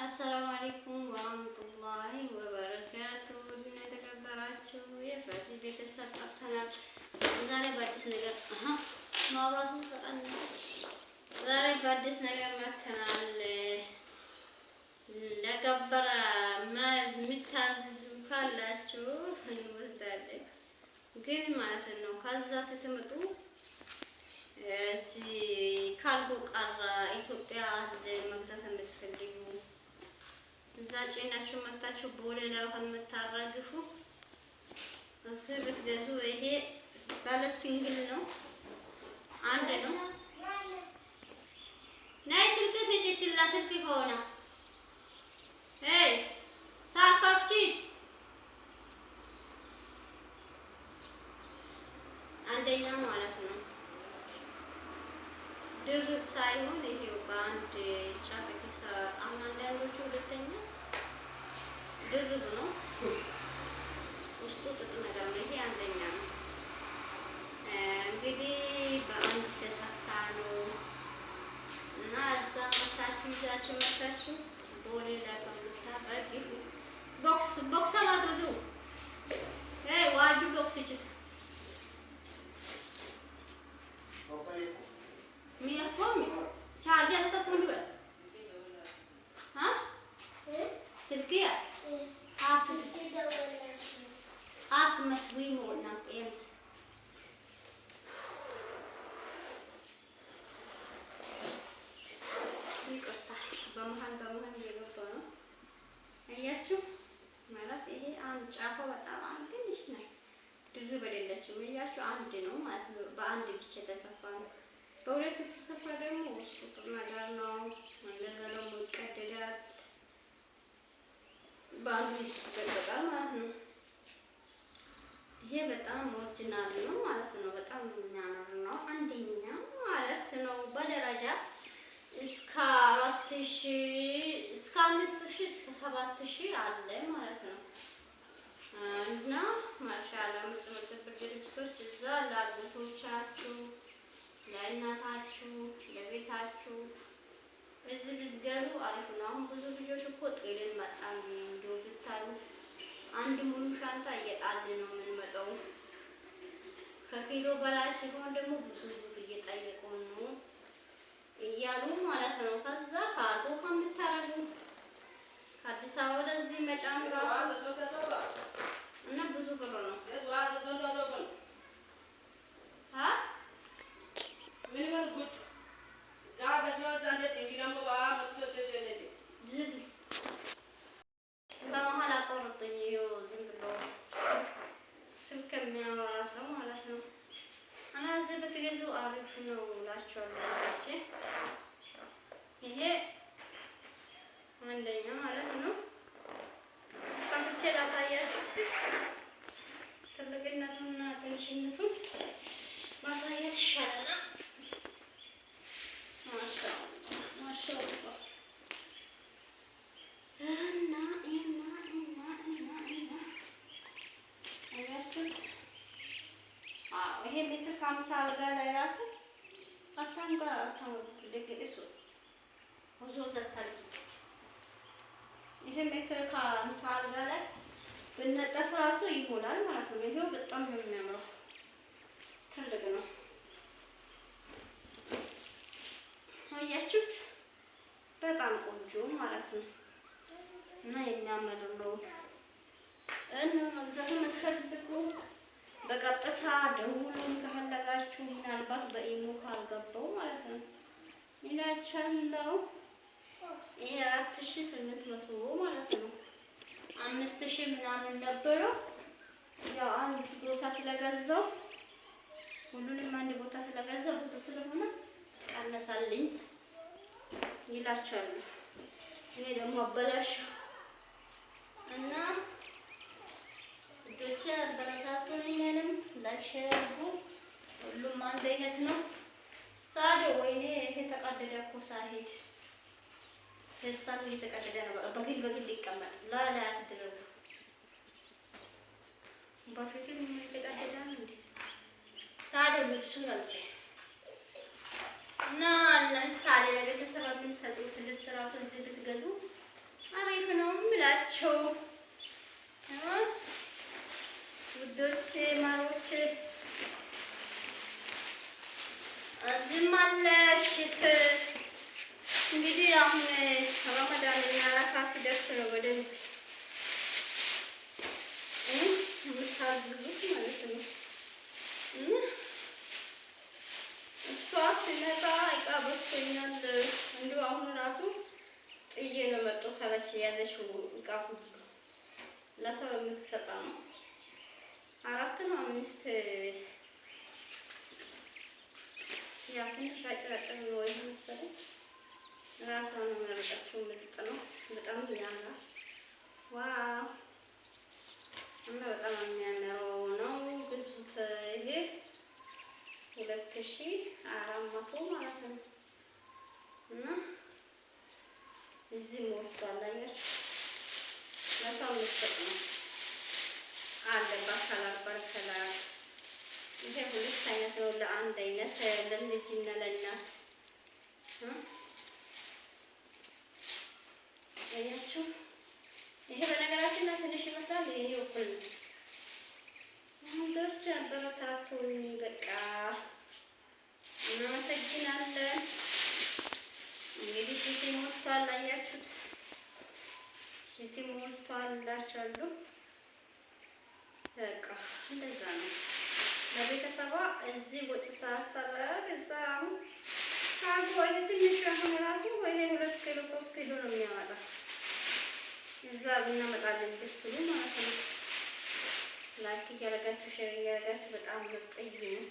አሰላሙ አለይኩም ወራህመቱላሂ ወበረካቱ። እና የተከበራችሁ የፈቲ ቤተሰብ ጠፍተናል። ዛሬ በአዲስ ነገር ማውራቱ ተቀንሷል። ዛሬ በአዲስ ነገር መጥተናል። ለገበረ መያዝ የምታዝዙ ካላችሁ እንወስዳለን። ግን ማለት ነው ከዛ ስትመጡ ካልጎ ቀረ ኢትዮጵያ መግዛት የምትፈልጉ እዛ ጭናችሁ መታችሁ ቦሌ ላይ ከምታራግፉ እዚህ ብትገዙ ይሄ ባለ ሲንግል ነው። አንድ ነው። ናይ ስልክ ስጪ ስላ ስልክ ከሆነ ሳካፍቺ አንደኛ ማለት ነው። ድርብ ሳይሆን ይሄው በአንድ ጫፍ የተሰራ አሁን አንዳንዶቹ ሁለተኛ ድርብ ነው። ውስጡ ጥጥ ነገር ነው። ይሄ አንደኛ ነው። እንግዲህ በአንድ ተሰፋ ነው እና እዛ መታችሁ ይዛችሁ መታችሁ ቦሌ ላይ ከምታረግፉ ቦክስ አላደረጉ ዋጁ ቦክስ ይችላል Mia fome? Charger tá falando bem. Hã? Silkia? Silkia. Mas we more now, yes. ይቅርታ በመሀል እየገባ ነው። አያችሁ ማለት ይሄ አንድ ጫፏ በጣም አንድ ትንሽ ነው። ድርብ አይደለችም። እያችሁ አንድ ነው ማለት ነው። በአንድ ብቻ የተሰፋ ነው። በሁለት የተሰፋ ደግሞ ውስጡ ነገር ነው። እንደዛ ደግሞ ይቀደዳል። በአንዱ ይቀደዳል ማለት ነው። ይሄ በጣም ኦሪጂናል ነው ማለት ነው። በጣም የሚያምር ነው። አንደኛ ማለት ነው በደረጃ እስከ 4000 እስከ 5000 እስከ 7000 አለ ማለት ነው። እና ማሻአላ ምርጥ ብርድ ልብሶች እዛ ለአጎቶቻችሁ ለእናታችሁ ለቤታችሁ እዚህ ብትገዙ አሪፍ ነው። አሁን ብዙ ልጆች እኮ ጥልን መጣን እንደው ብታዩ አንድ ሙሉ ሻንጣ እየጣልን ነው የምንመጣው። ከኪሎ በላይ ሲሆን ደግሞ ብዙ ብር እየጠየቁ ነው እያሉ ማለት ነው። ከዛ ካርጎ ከምታረጉ ከአዲስ አበባ ወደዚህ መጫን ራሱ እና ብዙ ብር ነው። በመሀል አቆርጥኝ ዝም ብሎ ስልክ የሚያወራ ሰው ማለት ነው። እና እዚህ ብትገዙ አሪፍ ነው እላቸዋለሁ። ይሄ አንደኛ ማለት ነው። ከፍቼ ላሳያችሁ ትልቅነቱና ትንሽነቱን ማሳየት ይሻላል። ማሻአላህ እና አያችሁት? ይሄ ሜትር ከ50 አልጋ ላይ ራሱ አታንጋ ለግጥሱ ወዞ ዘታል። ይሄ ሜትር ከ50 አልጋ ላይ ብነጠፍ ራሱ ይሞላል ማለት ነው። ይሄው በጣም ነው የሚያምረው። ትልቅ ነው። አያችሁት? በጣም ቆንጆ ማለት ነው እና የሚያምር ነው። እና መግዛት የምትፈልጉ በቀጥታ ደውሉን ከፈለጋችሁ፣ ምናልባት በኢሞ ካልገባው ማለት ነው ይላችኋለሁ። ይሄ 4800 ማለት ነው። 5000 ምናምን ነበረው። ያው አንድ ቦታ ስለገዛው ሁሉንም አንድ ቦታ ስለገዛው ብዙ ስለሆነ ቀነሳልኝ ይላችኋለሁ። ይሄ ደግሞ አበላሽ እና ልጆቼ አበረታቱን። እኛንም ላይክ ሼር አድርጉ። ሁሉም አንድ አይነት ነው። ሳዶ ወይኔ ይሄ ተቀደደ እኮ ሳይሄድ ፌስታሉ እየተቀደደ ነው። በግል ይቀመጥ ላላ አትደረጉ። በፊትም እየተቀደደ ነው እንዴ ሳዶ ልብሱ ያልጨ እና ለምሳሌ ለቤተሰብ የምትሰጡት ልብስ ራሱ እዚህ ብትገዙ ናቸው ውዶቼ ማሮቼ። እዚህም አለ እሽት። እንግዲህ አሁን ረመዳን እና አረፋ ሲደርስ ነው በደንብ የምታዝዙት ማለት ነው። እሷ ሲመጣ እቃ በዝቶኛል እንዲሁ አሁን ራሱ ጥዬ ነው መጣሁ ካለች የያዘችው እቃ ሁሉ ለሰው የምትሰጣ ነው። 4 ነው 5 ያ ትንሽ አጭራጭር ነው ወይ መሰለኝ ራሷ ነው ያመጣችው። ምርጥ ነው በጣም ያምራል። ዋው እና በጣም የሚያምረው ነው። ግዙት። ይሄ 2400 ማለት ነው። እና እዚህ ሞልቷል። አያችሁ ለሰው የሚሰጥ ነው አለ በከለር ይሄ 2 አይነት ነው ለአንድ አይነት ለልጅና ለእናት አያችሁ። ይሄ በነገራችን ላይ ትንሽ ይመስላል። ይሄ እኩል ነው። ወንዶች አበረታቱኝ። በቃ እናመሰግናለን። እንግዲህ ሽቲ ሞልቷል። አያችሁት? ሽቲ ሞልቷል እላችኋለሁ። በቃ እንደዛ ነው። ለቤተሰቧ እዚህ ወጪ ሳታረግ እዛ አሁን ካርጎ ትንሽ አሁን ራሱ ይሄ 2 ኪሎ 3 ኪሎ ነው የሚያወጣ እዛ ብናመጣለን ብትሉ ማለት ነው። ላይክ እያደረጋችሁ ሼር እያደረጋችሁ በጣም ምርጥ ነው።